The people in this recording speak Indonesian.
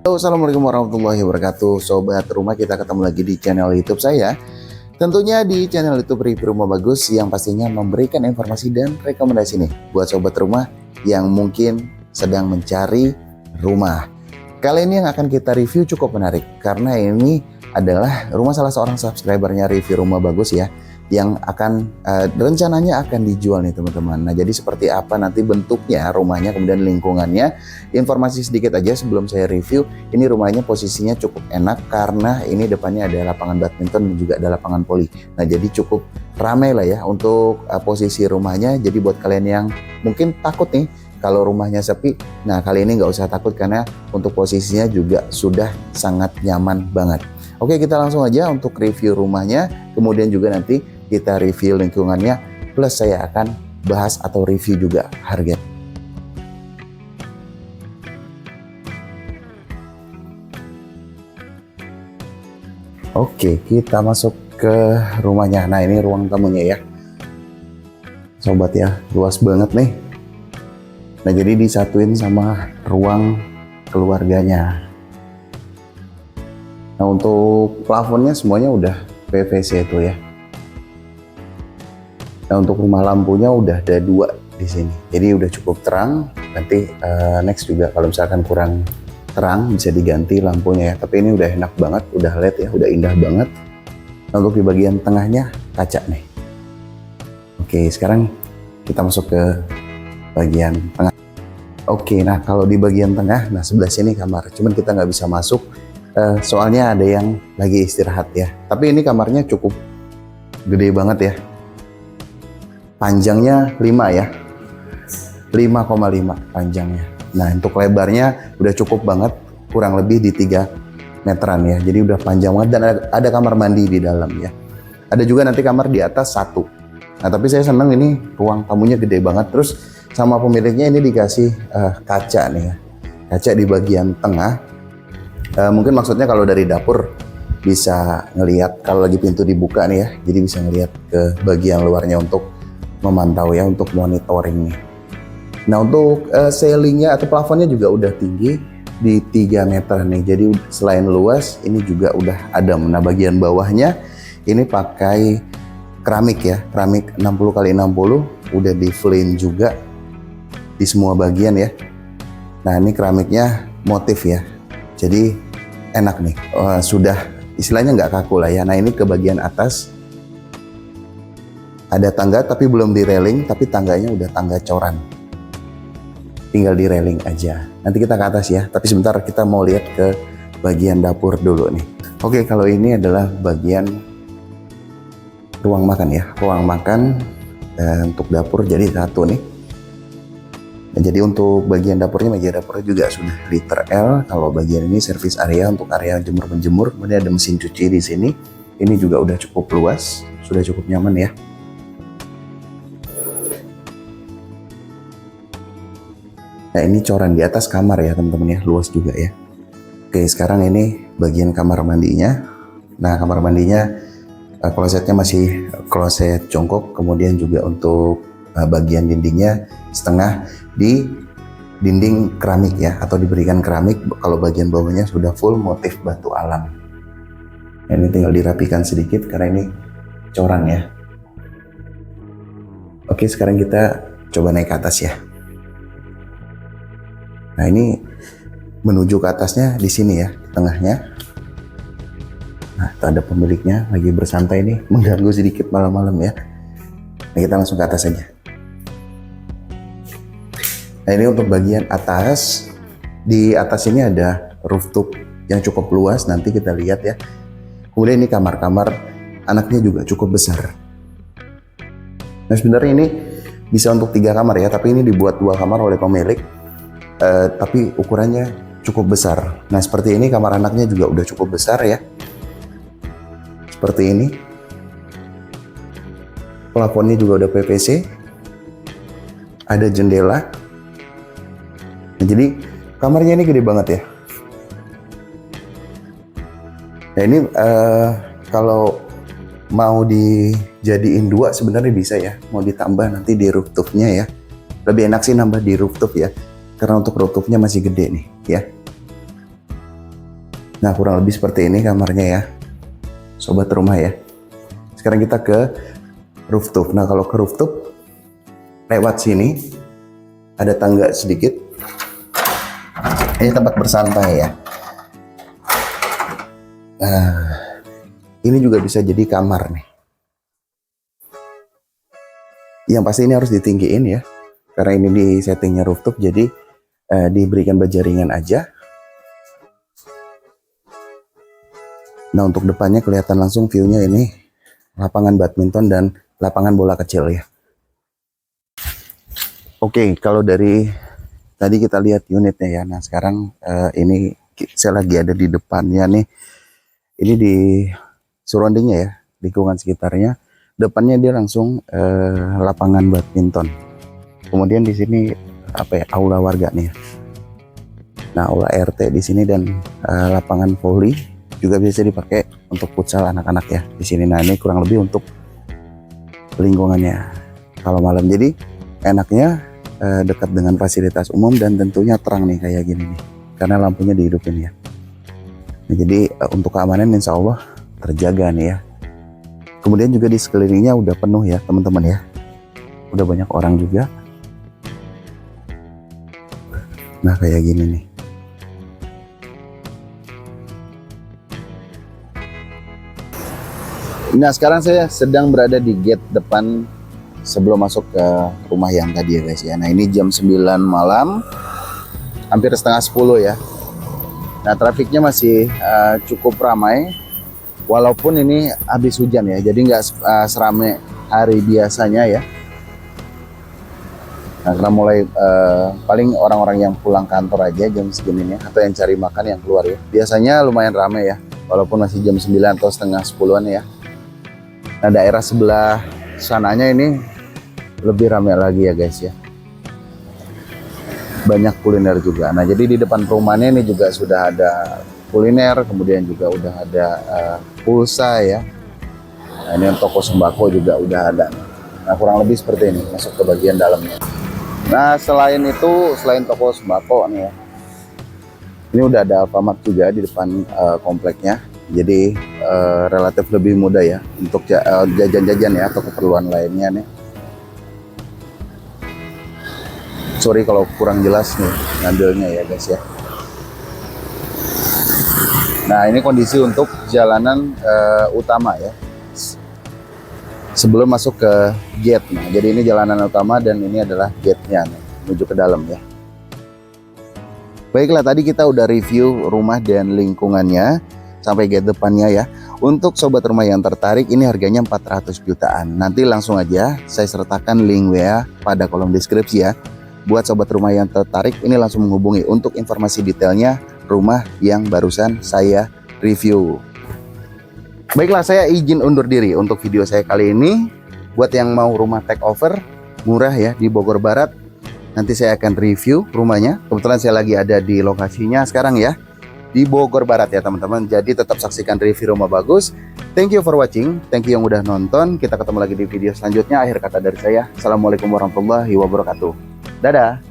Halo, assalamualaikum warahmatullahi wabarakatuh. Sobat rumah, kita ketemu lagi di channel YouTube saya. Tentunya di channel YouTube Review Rumah Bagus yang pastinya memberikan informasi dan rekomendasi nih buat sobat rumah yang mungkin sedang mencari rumah. Kali ini yang akan kita review cukup menarik karena ini adalah rumah salah seorang subscribernya Review Rumah Bagus ya, yang akan rencananya akan dijual nih teman-teman. Nah, jadi seperti apa nanti bentuknya rumahnya, kemudian lingkungannya, informasi sedikit aja sebelum saya review. Ini rumahnya posisinya cukup enak karena ini depannya ada lapangan badminton dan juga ada lapangan voli. Nah, jadi cukup ramai lah ya untuk posisi rumahnya. Jadi buat kalian yang mungkin takut nih kalau rumahnya sepi, nah kali ini nggak usah takut karena untuk posisinya juga sudah sangat nyaman banget. Oke, kita langsung aja untuk review rumahnya, kemudian juga nanti kita review lingkungannya, plus saya akan bahas atau review juga harga. Oke, kita masuk ke rumahnya. Nah, ini ruang tamunya ya sobat ya, luas banget nih. Nah, jadi disatuin sama ruang keluarganya. Nah, untuk plafonnya semuanya udah PVC itu ya. Nah, untuk rumah lampunya udah ada 2 di sini, jadi udah cukup terang. Nanti next juga kalau misalkan kurang terang bisa diganti lampunya ya. Tapi ini udah enak banget, udah LED ya, udah indah banget. Nah, untuk di bagian tengahnya kaca nih. Oke, sekarang kita masuk ke bagian tengah. Oke, nah kalau di bagian tengah, nah sebelah sini kamar. Cuman kita nggak bisa masuk, soalnya ada yang lagi istirahat ya. Tapi ini kamarnya cukup gede banget ya. Panjangnya 5 ya, 5,5 panjangnya. Nah, untuk lebarnya udah cukup banget, kurang lebih di 3 meteran ya. Jadi udah panjang banget dan ada kamar mandi di dalam ya. Ada juga nanti kamar di atas 1. Nah, tapi saya seneng ini ruang tamunya gede banget. Terus sama pemiliknya ini dikasih kaca nih ya. Kaca di bagian tengah. Mungkin maksudnya kalau dari dapur bisa ngelihat kalau lagi pintu dibuka nih ya. Jadi bisa ngelihat ke bagian luarnya untuk memantau ya, untuk monitoring nih. Nah, untuk ceilingnya atau plafonnya juga udah tinggi di 3 meter nih. Jadi selain luas, ini juga udah adem. Nah, bagian bawahnya ini pakai keramik ya, keramik 60x60, udah di flame juga di semua bagian ya. Nah, ini keramiknya motif ya, jadi enak nih. Sudah istilahnya nggak kaku lah ya. Nah, ini ke bagian atas ada tangga tapi belum di railing, tapi tangganya udah tangga coran, tinggal di railing aja. Nanti kita ke atas ya, tapi sebentar kita mau lihat ke bagian dapur dulu nih. Oke, kalau ini adalah bagian ruang makan ya, ruang makan untuk dapur jadi 1 nih. Nah, jadi untuk bagian dapurnya, meja dapurnya juga sudah liter L. Kalau bagian ini service area untuk area jemur menjemur, kemudian ada mesin cuci di sini. Ini juga udah cukup luas, sudah cukup nyaman ya. Nah, ini coran di atas kamar ya teman-teman ya, luas juga ya. Oke, sekarang ini bagian kamar mandinya. Nah, kamar mandinya klosetnya masih kloset jongkok, kemudian juga untuk bagian dindingnya setengah di dinding keramik ya, atau diberikan keramik. Kalau bagian bawahnya sudah full motif batu alam. Nah, ini tinggal dirapikan sedikit karena ini coran ya. Oke, sekarang kita coba naik ke atas ya. Nah, ini menuju ke atasnya di sini ya, tengahnya. Nah, itu ada pemiliknya lagi bersantai nih, mengganggu sedikit malam-malam ya. Nah, kita langsung ke atas aja. Nah, ini untuk bagian atas. Di atas ini ada rooftop yang cukup luas, nanti kita lihat ya. Kemudian ini kamar-kamar anaknya juga cukup besar. Nah, sebenarnya ini bisa untuk 3 kamar ya, tapi ini dibuat 2 kamar oleh pemilik. Tapi ukurannya cukup besar. Nah, seperti ini kamar anaknya juga udah cukup besar ya. Seperti ini. Plafonnya juga udah PVC. Ada jendela. Nah, jadi kamarnya ini gede banget ya. Nah, ini kalau mau dijadiin 2 sebenarnya bisa ya. Mau ditambah nanti di rooftopnya ya. Lebih enak sih nambah di rooftop ya. Karena untuk rooftopnya masih gede nih ya. Nah, kurang lebih seperti ini kamarnya ya, sobat rumah ya. Sekarang kita ke rooftop. Nah, kalau ke rooftop, lewat sini ada tangga sedikit. Ini tempat bersantai ya. Nah, ini juga bisa jadi kamar nih. Yang pasti ini harus ditinggiin ya, karena ini di settingnya rooftop, jadi diberikan baja ringan aja. Nah, untuk depannya kelihatan langsung view-nya ini lapangan badminton dan lapangan bola kecil ya. Oke, kalau dari tadi kita lihat unitnya ya. Nah, sekarang ini saya lagi ada di depannya nih. Ini di surroundingnya ya, lingkungan sekitarnya. Depannya dia langsung lapangan badminton. Kemudian di sini apa ya, aula warga nih ya. Nah, aula RT di sini dan lapangan voli juga bisa dipakai untuk futsal anak-anak ya di sini. Nah, ini kurang lebih untuk lingkungannya kalau malam. Jadi enaknya dekat dengan fasilitas umum dan tentunya terang nih kayak gini nih, karena lampunya dihidupin ya. Nah, jadi untuk keamanan insya Allah terjaga nih ya. Kemudian juga di sekelilingnya udah penuh ya teman-teman ya, udah banyak orang juga. Nah, kayak gini nih. Nah, sekarang saya sedang berada di gate depan sebelum masuk ke rumah yang tadi ya guys ya. Nah, ini jam 9 malam, hampir setengah 10 ya. Nah, trafiknya masih cukup ramai, walaupun ini habis hujan ya, jadi nggak seramai hari biasanya ya. Nah, karena mulai paling orang-orang yang pulang kantor aja jam segini ya, atau yang cari makan yang keluar ya. Biasanya lumayan ramai ya, walaupun masih jam 9 atau setengah 10-an ya. Nah, daerah sebelah sananya ini lebih ramai lagi ya guys ya. Banyak kuliner juga. Nah, jadi di depan rumahnya ini juga sudah ada kuliner, kemudian juga udah ada pulsa ya. Nah, ini toko sembako juga udah ada. Nah, kurang lebih seperti ini, masuk ke bagian dalamnya. Nah, selain itu, selain toko sembako nih ya, ini udah ada Alfamart juga di depan kompleknya. Jadi relatif lebih mudah ya untuk jajan-jajan ya atau keperluan lainnya nih. Sorry kalau kurang jelas nih ngambilnya ya guys ya. Nah, ini kondisi untuk jalanan utama ya, sebelum masuk ke gate. Nah, jadi ini jalanan utama dan ini adalah gate-nya nih, menuju ke dalam ya. Baiklah, tadi kita udah review rumah dan lingkungannya sampai gate depannya ya. Untuk sobat rumah yang tertarik, ini harganya 400 jutaan. Nanti langsung aja saya sertakan link WA pada kolom deskripsi ya. Buat sobat rumah yang tertarik, ini langsung menghubungi untuk informasi detailnya rumah yang barusan saya review. Baiklah, saya izin undur diri untuk video saya kali ini. Buat yang mau rumah take over murah ya di Bogor Barat, nanti saya akan review rumahnya. Kebetulan saya lagi ada di lokasinya sekarang ya, di Bogor Barat ya teman-teman. Jadi tetap saksikan review rumah bagus. Thank you for watching. Thank you yang udah nonton. Kita ketemu lagi di video selanjutnya. Akhir kata dari saya, assalamualaikum warahmatullahi wabarakatuh. Dadah.